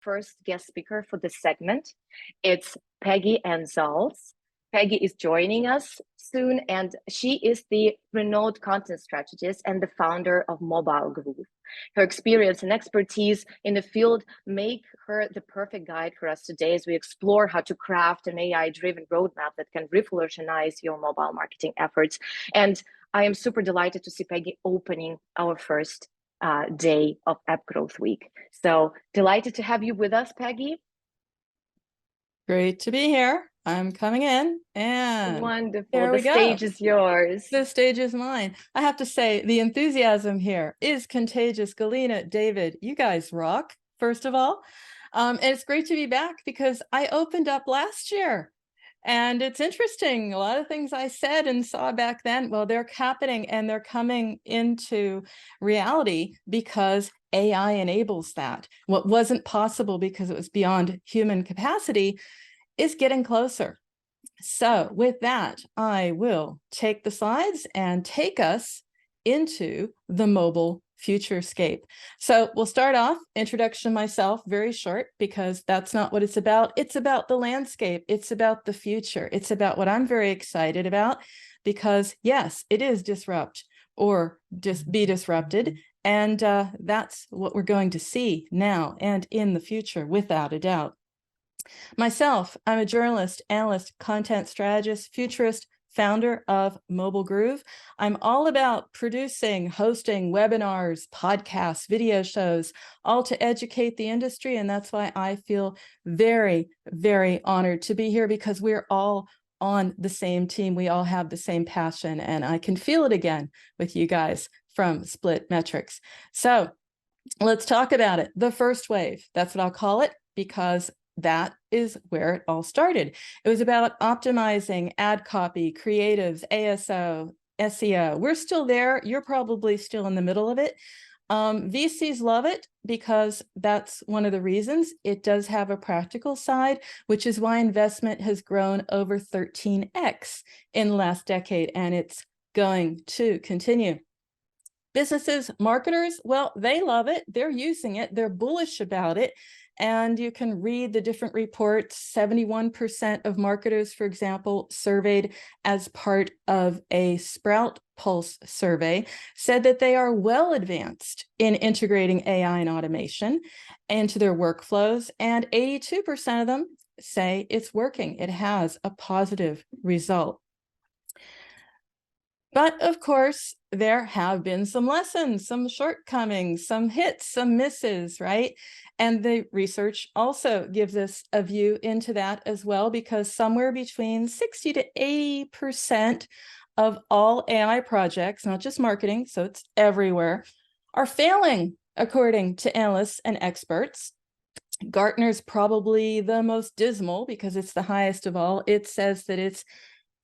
first guest speaker for this segment. It's Peggy Anne Salz. Peggy is joining us soon, and she is the renowned content strategist and the founder of Mobile Groove. Her experience and expertise in the field make her the perfect guide for us today as we explore how to craft an AI-driven roadmap that can revolutionize your mobile marketing efforts. And I am super delighted to see Peggy opening our first day of App Growth Week. So delighted to have you with us, Peggy. Great to be here. I'm coming in, and wonderful. There we go. The stage is yours. The stage is mine. I have to say, the enthusiasm here is contagious. Galina, David, you guys rock, first of all. And it's great to be back because I opened up last year. And it's interesting. A lot of things I said and saw back then, well, they're happening and they're coming into reality because AI enables that. What wasn't possible because it was beyond human capacity is getting closer. So with that, I will take the slides and take us into the mobile Futurescape. So we'll start off, introduction myself, very short, because that's not what it's about. It's about the landscape. It's about the future. It's about what I'm very excited about, because yes, it is disrupt or just be disrupted. And that's what we're going to see now and in the future, without a doubt. Myself, I'm a journalist, analyst, content strategist, futurist, founder of Mobile Groove. I'm all about producing, hosting webinars, podcasts, video shows, all to educate the industry. And that's why I feel very, very honored to be here, because we're all on the same team. We all have the same passion, and I can feel it again with you guys from SplitMetrics. So let's talk about it. The first wave, that's what I'll call it, because that is where it all started. It was about optimizing ad copy, creatives, ASO, SEO. We're still there. You're probably still in the middle of it. VCs love it because that's one of the reasons. It does have a practical side, which is why investment has grown over 13x in the last decade, and it's going to continue. Businesses, marketers, well, they love it. They're using it. They're bullish about it. And you can read the different reports. 71% of marketers, for example, surveyed as part of a Sprout Pulse survey, said that they are well advanced in integrating AI and automation into their workflows. And 82% of them say it's working. It has a positive result. But of course, there have been some lessons, some shortcomings, some hits, some misses, right? And the research also gives us a view into that as well, because somewhere between 60 to 80% of all AI projects, not just marketing, so it's everywhere, are failing, according to analysts and experts. Gartner's probably the most dismal because it's the highest of all. It says that it's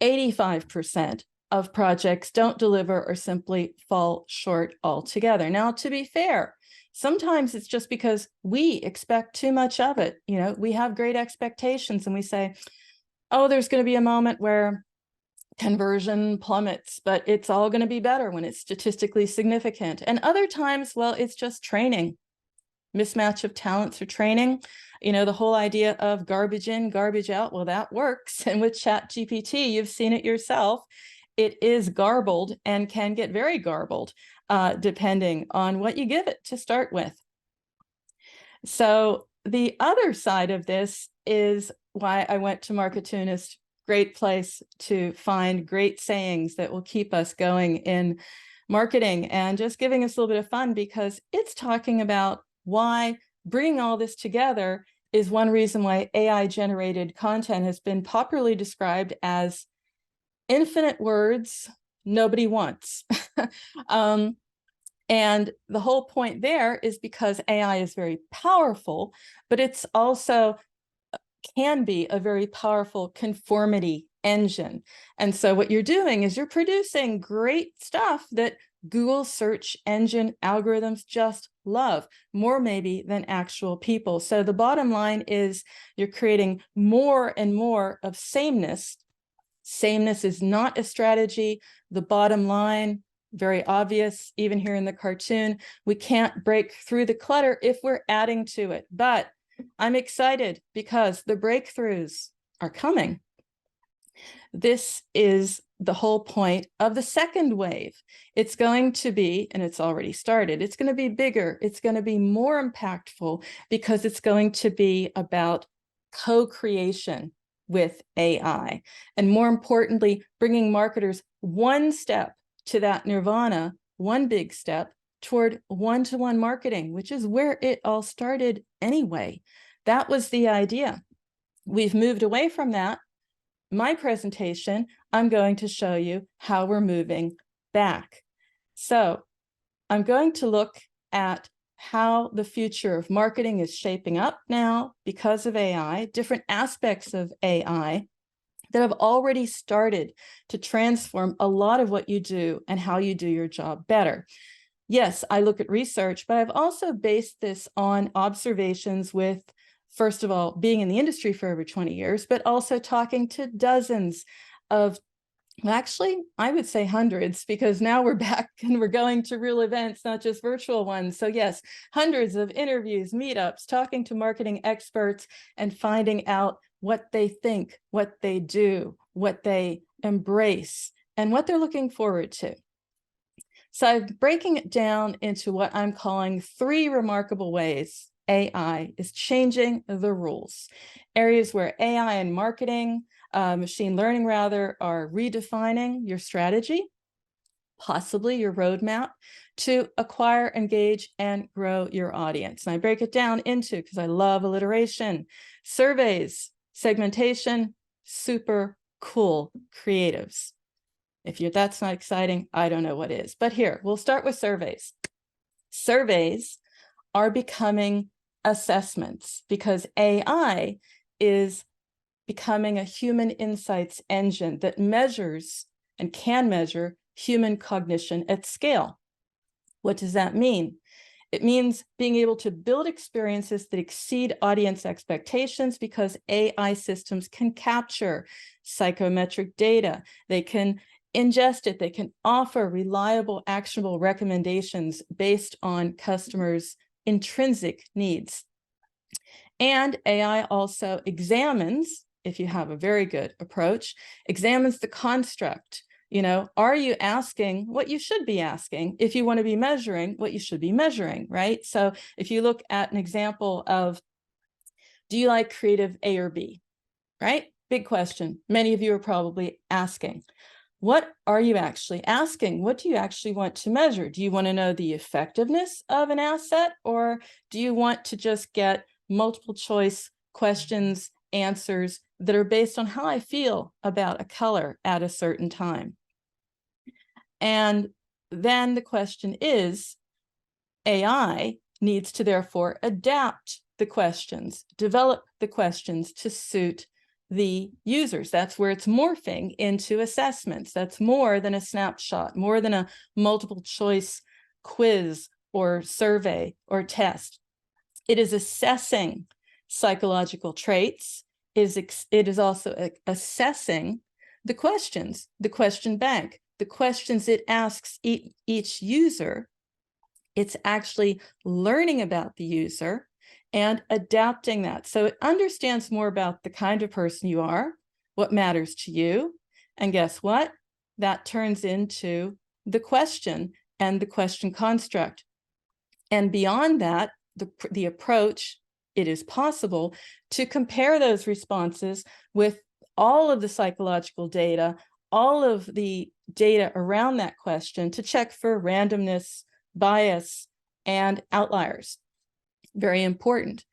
85% of projects don't deliver or simply fall short altogether. Now, to be fair, sometimes it's just because we expect too much of it. You know, we have great expectations and we say, oh, there's going to be a moment where conversion plummets, but it's all going to be better when it's statistically significant. And other times, well, it's just training. Mismatch of talents or training. You know, the whole idea of garbage in, garbage out, well, that works. And with ChatGPT, you've seen it yourself. It is garbled and can get very garbled depending on what you give it to start with. So the other side of this is why I went to Marketunist. Great place to find great sayings that will keep us going in marketing and just giving us a little bit of fun, because it's talking about why bringing all this together is one reason why AI-generated content has been popularly described as infinite words nobody wants. And the whole point there is because AI is very powerful, but it's also can be a very powerful conformity engine. And so what you're doing is you're producing great stuff that Google search engine algorithms just love, more maybe than actual people. So the bottom line is you're creating more and more of sameness. Sameness is not a strategy. The bottom line, very obvious, even here in the cartoon, we can't break through the clutter if we're adding to it. But I'm excited because the breakthroughs are coming. This is the whole point of the second wave. It's going to be, and it's already started, it's going to be bigger, it's going to be more impactful because it's going to be about co-creation with AI. And more importantly, bringing marketers one step to that nirvana, one big step toward one-to-one marketing, which is where it all started anyway. That was the idea. We've moved away from that. My presentation, I'm going to show you how we're moving back. So I'm going to look at how the future of marketing is shaping up now because of AI, different aspects of AI that have already started to transform a lot of what you do and how you do your job better. Yes, I look at research, but I've also based this on observations with, first of all, being in the industry for over 20 years, but also talking to dozens of, well, actually, I would say hundreds, because now we're back and we're going to real events, not just virtual ones. So yes, hundreds of interviews, meetups, talking to marketing experts and finding out what they think, what they do, what they embrace, and what they're looking forward to. So I'm breaking it down into what I'm calling 3 remarkable ways AI is changing the rules. Areas where AI and marketing, machine learning rather, are redefining your strategy, possibly your roadmap to acquire, engage, and grow your audience. And I break it down into, because I love alliteration, surveys, segmentation, super cool creatives. If that's not exciting, I don't know what is. But here, we'll start with surveys. Surveys are becoming assessments because AI is becoming a human insights engine that measures and can measure human cognition at scale. What does that mean? It means being able to build experiences that exceed audience expectations because AI systems can capture psychometric data. They can ingest it. They can offer reliable, actionable recommendations based on customers' intrinsic needs. And AI also examines, if you have a very good approach, examines the construct. You know, are you asking what you should be asking if you want to be measuring what you should be measuring, right? So if you look at an example of, do you like creative A or B, right? Big question. Many of you are probably asking. What are you actually asking? What do you actually want to measure? Do you want to know the effectiveness of an asset, or do you want to just get multiple choice questions, answers that are based on how I feel about a color at a certain time? And then the question is, AI needs to therefore adapt the questions, develop the questions to suit the users. That's where it's morphing into assessments. That's more than a snapshot, more than a multiple choice quiz or survey or test. It is assessing psychological traits. It is also assessing the questions, the question bank, the questions it asks each user. It's actually learning about the user and adapting that. So it understands more about the kind of person you are, what matters to you. And guess what? That turns into the question and the question construct. And beyond that, the approach, it is possible to compare those responses with all of the psychological data, all of the data around that question to check for randomness, bias, and outliers. Very important.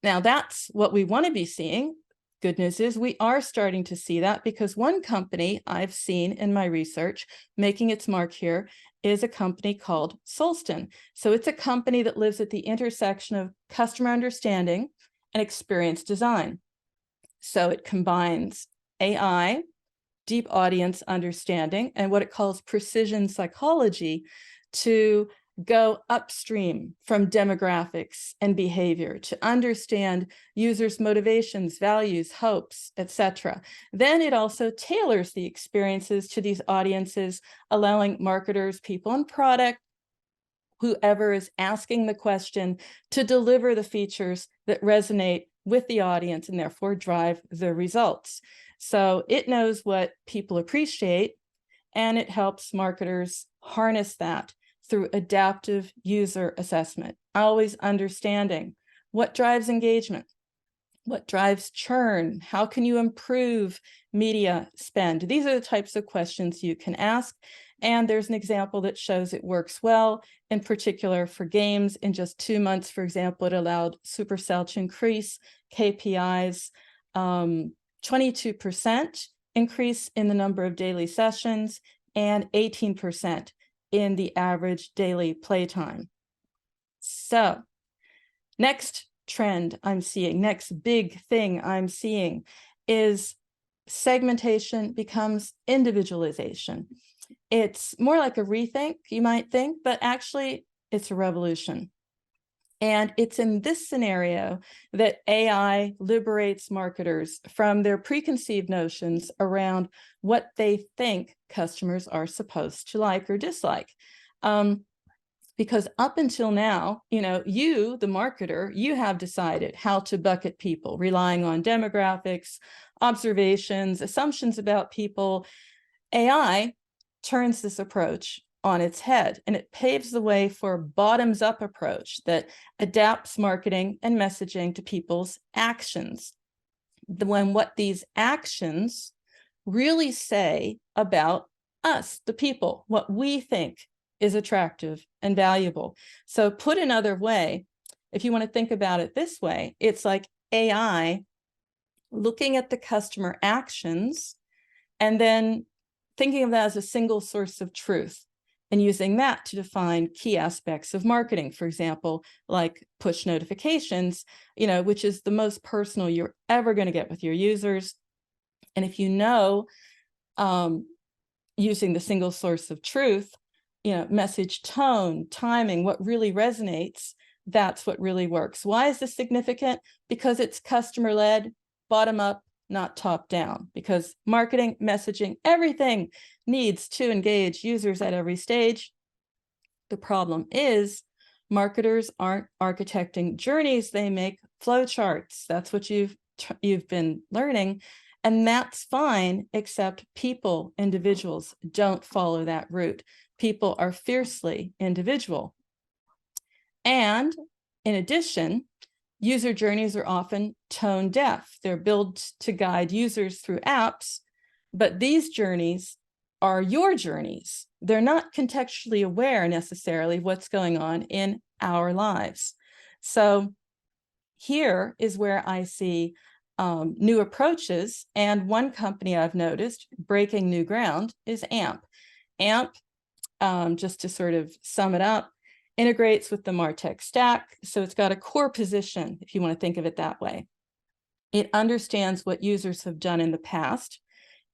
Now, that's what we want to be seeing. Good news is we are starting to see that, because one company I've seen in my research making its mark here is a company called Solston. So it's a company that lives at the intersection of customer understanding and experience design. So it combines AI, deep audience understanding, and what it calls precision psychology to go upstream from demographics and behavior to understand users' motivations, values, hopes, etc. Then it also tailors the experiences to these audiences, allowing marketers, people in product, whoever is asking the question to deliver the features that resonate with the audience and therefore drive the results. So it knows what people appreciate, and it helps marketers harness that through adaptive user assessment, always understanding what drives engagement, what drives churn, how can you improve media spend? These are the types of questions you can ask. And there's an example that shows it works well, in particular for games. In just 2 months, for example, it allowed Supercell to increase KPIs, 22% increase in the number of daily sessions, and 18% in the average daily playtime. So next trend I'm seeing, next big thing I'm seeing is segmentation becomes individualization. It's more like a rethink, you might think, but actually it's a revolution. And it's in this scenario that AI liberates marketers from their preconceived notions around what they think customers are supposed to like or dislike. Because up until now, you, the marketer, you have decided how to bucket people, relying on demographics, observations, assumptions about people. AI turns this approach on its head, and it paves the way for a bottoms-up approach that adapts marketing and messaging to people's actions. When what these actions really say about us, the people, what we think is attractive and valuable. So put another way, if you want to think about it this way, it's like AI looking at the customer actions and then thinking of that as a single source of truth and using that to define key aspects of marketing, for example, like push notifications, which is the most personal you're ever going to get with your users. And if using the single source of truth, message tone, timing, what really resonates, that's what really works. Why is this significant? Because it's customer-led, bottom-up, not top-down. Because marketing, messaging, everything needs to engage users at every stage. The problem is marketers aren't architecting journeys, they make flowcharts. That's what you've been learning. And that's fine, except people, individuals, don't follow that route. People are fiercely individual. And in addition, user journeys are often tone deaf. They're built to guide users through apps, but these journeys are your journeys. They're not contextually aware necessarily of what's going on in our lives. So here is where I see new approaches. And one company I've noticed breaking new ground is AMP. AMP, just to sort of sum it up, integrates with the MarTech stack. So it's got a core position, if you want to think of it that way. It understands what users have done in the past,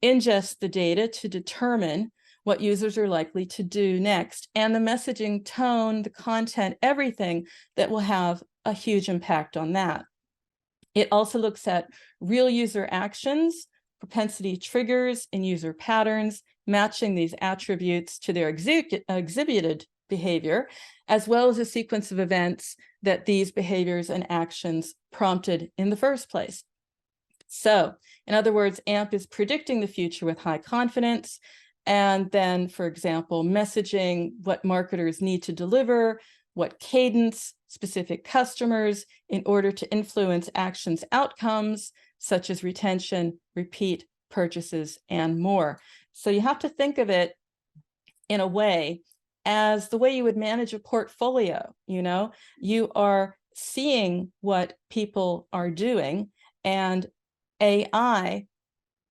ingests the data to determine what users are likely to do next, and the messaging tone, the content, everything that will have a huge impact on that. It also looks at real user actions, propensity triggers, and user patterns, matching these attributes to their exhibited behavior, as well as a sequence of events that these behaviors and actions prompted in the first place. So, in other words, AMP is predicting the future with high confidence, and then, for example, messaging what marketers need to deliver, what cadence, specific customers, in order to influence actions outcomes, such as retention, repeat purchases, and more. So you have to think of it in a way as the way you would manage a portfolio. You are seeing what people are doing, and AI,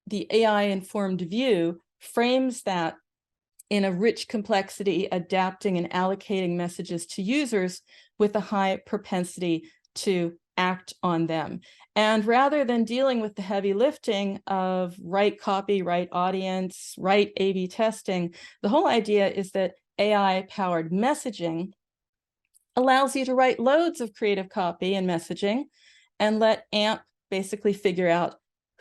the AI-informed view, frames that in a rich complexity, adapting and allocating messages to users with a high propensity to act on them. And rather than dealing with the heavy lifting of right copy, right audience, right A/B testing, the whole idea is that AI-powered messaging allows you to write loads of creative copy and messaging and let AMP basically figure out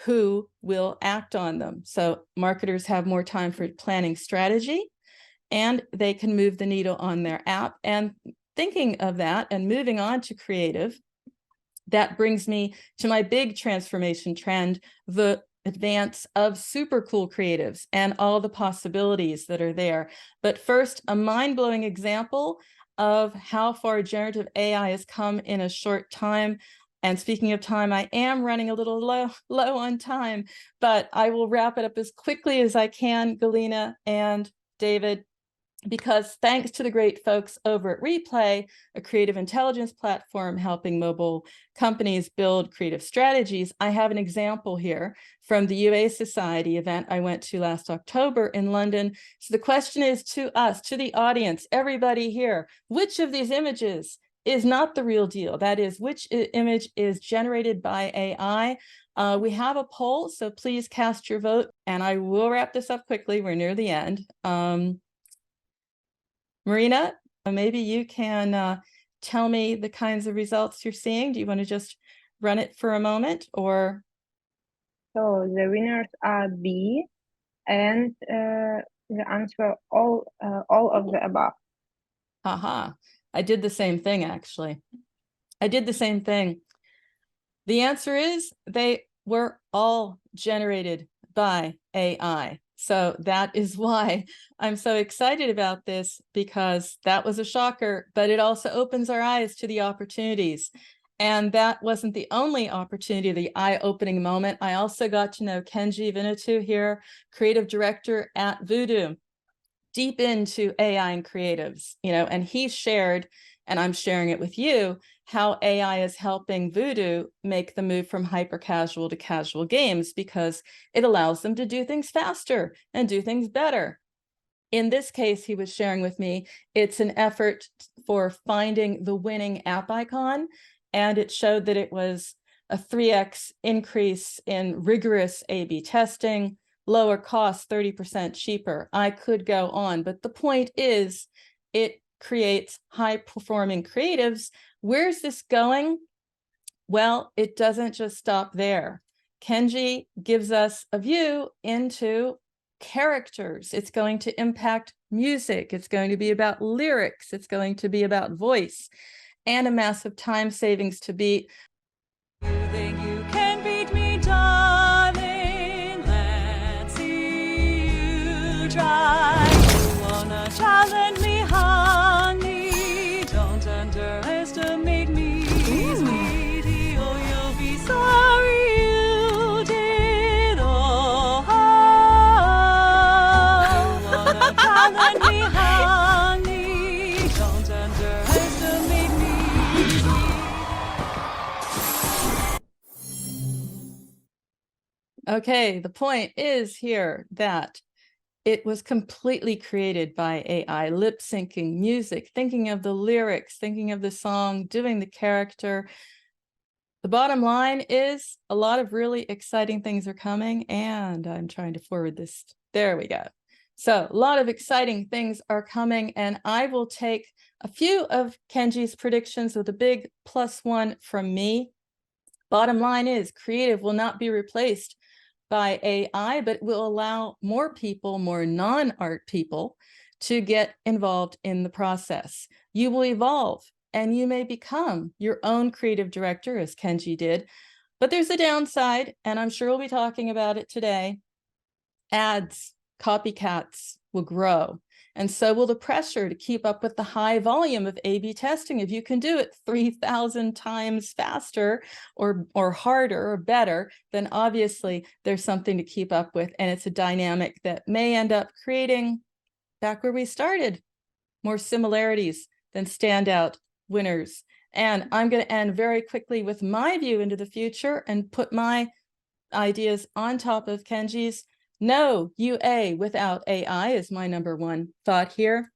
who will act on them. So marketers have more time for planning strategy, and they can move the needle on their app. And thinking of that and moving on to creative, that brings me to my big transformation trend, the advance of super cool creatives and all the possibilities that are there. But first, a mind-blowing example of how far generative AI has come in a short time. And speaking of time, I am running a little low on time, but I will wrap it up as quickly as I can, Galina and David, because thanks to the great folks over at Replay, a creative intelligence platform helping mobile companies build creative strategies, I have an example here from the UA Society event I went to last October in London. So the question is to us, to the audience, everybody here, which of these images is not the real deal? That is, which image is generated by AI? We have a poll, so please cast your vote, and I will wrap this up quickly. We're near the end. Marina, maybe you can tell me the kinds of results you're seeing. Do you want to just run it for a moment, or? So the winners are B, and the answer all of the above. Haha, I did the same thing, actually. I did the same thing. The answer is they were all generated by AI. So that is why I'm so excited about this, because that was a shocker, but it also opens our eyes to the opportunities. And that wasn't the only opportunity, the eye-opening moment. I also got to know Kenji Vinatu here, creative director at Voodoo, deep into AI and creatives, and he shared, and I'm sharing it with you, how AI is helping Voodoo make the move from hyper casual to casual games, because it allows them to do things faster and do things better. In this case, he was sharing with me, it's an effort for finding the winning app icon, and it showed that it was a 3x increase in rigorous A/B testing, lower cost, 30% cheaper. I could go on, but the point is, it creates high-performing creatives. Where's this going? Well, it doesn't just stop there. Kenji gives us a view into characters. It's going to impact music. It's going to be about lyrics. It's going to be about voice, and a massive time savings to beat. You think you can beat me, darling? Let's see you try. You wanna challenge me, honey? Don't underestimate me, sweetie, or you'll be sorry you did. Oh, you wanna challenge me, honey? Don't underestimate me. Okay, the point is here that it was completely created by AI, lip syncing, music, thinking of the lyrics, thinking of the song, doing the character. The bottom line is a lot of really exciting things are coming, and I'm trying to forward this. There we go. So a lot of exciting things are coming, and I will take a few of Kenji's predictions with a big +1 from me. Bottom line is creative will not be replaced by AI, but will allow more people, more non-art people, to get involved in the process. You will evolve, and you may become your own creative director, as Kenji did. But there's a downside, and I'm sure we'll be talking about it today. Ads, copycats will grow, and so will the pressure to keep up with the high volume of A/B testing. If you can do it 3,000 times faster or harder or better, then obviously there's something to keep up with, and it's a dynamic that may end up creating, back where we started, more similarities than standout winners. And I'm going to end very quickly with my view into the future and put my ideas on top of Kenji's. No UA without AI is my #1 thought here.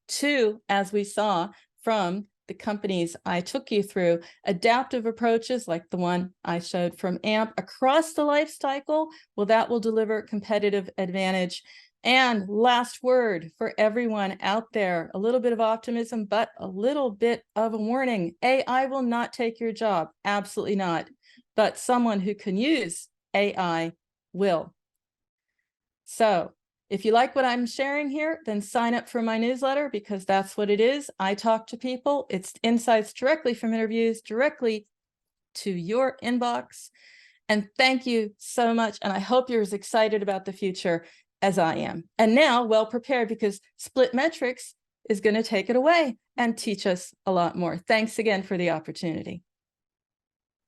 2, as we saw from the companies I took you through, adaptive approaches like the one I showed from AMP across the life cycle, well, that will deliver competitive advantage. And last word for everyone out there, a little bit of optimism, but a little bit of a warning. AI will not take your job, absolutely not. But someone who can use AI will. So If you like what I'm sharing here, then sign up for my newsletter, because that's what it is. I talk to people. It's insights directly from interviews, directly to your inbox. And thank you so much. And I hope you're as excited about the future as I am. And now well prepared, because SplitMetrics is going to take it away and teach us a lot more. Thanks again for the opportunity.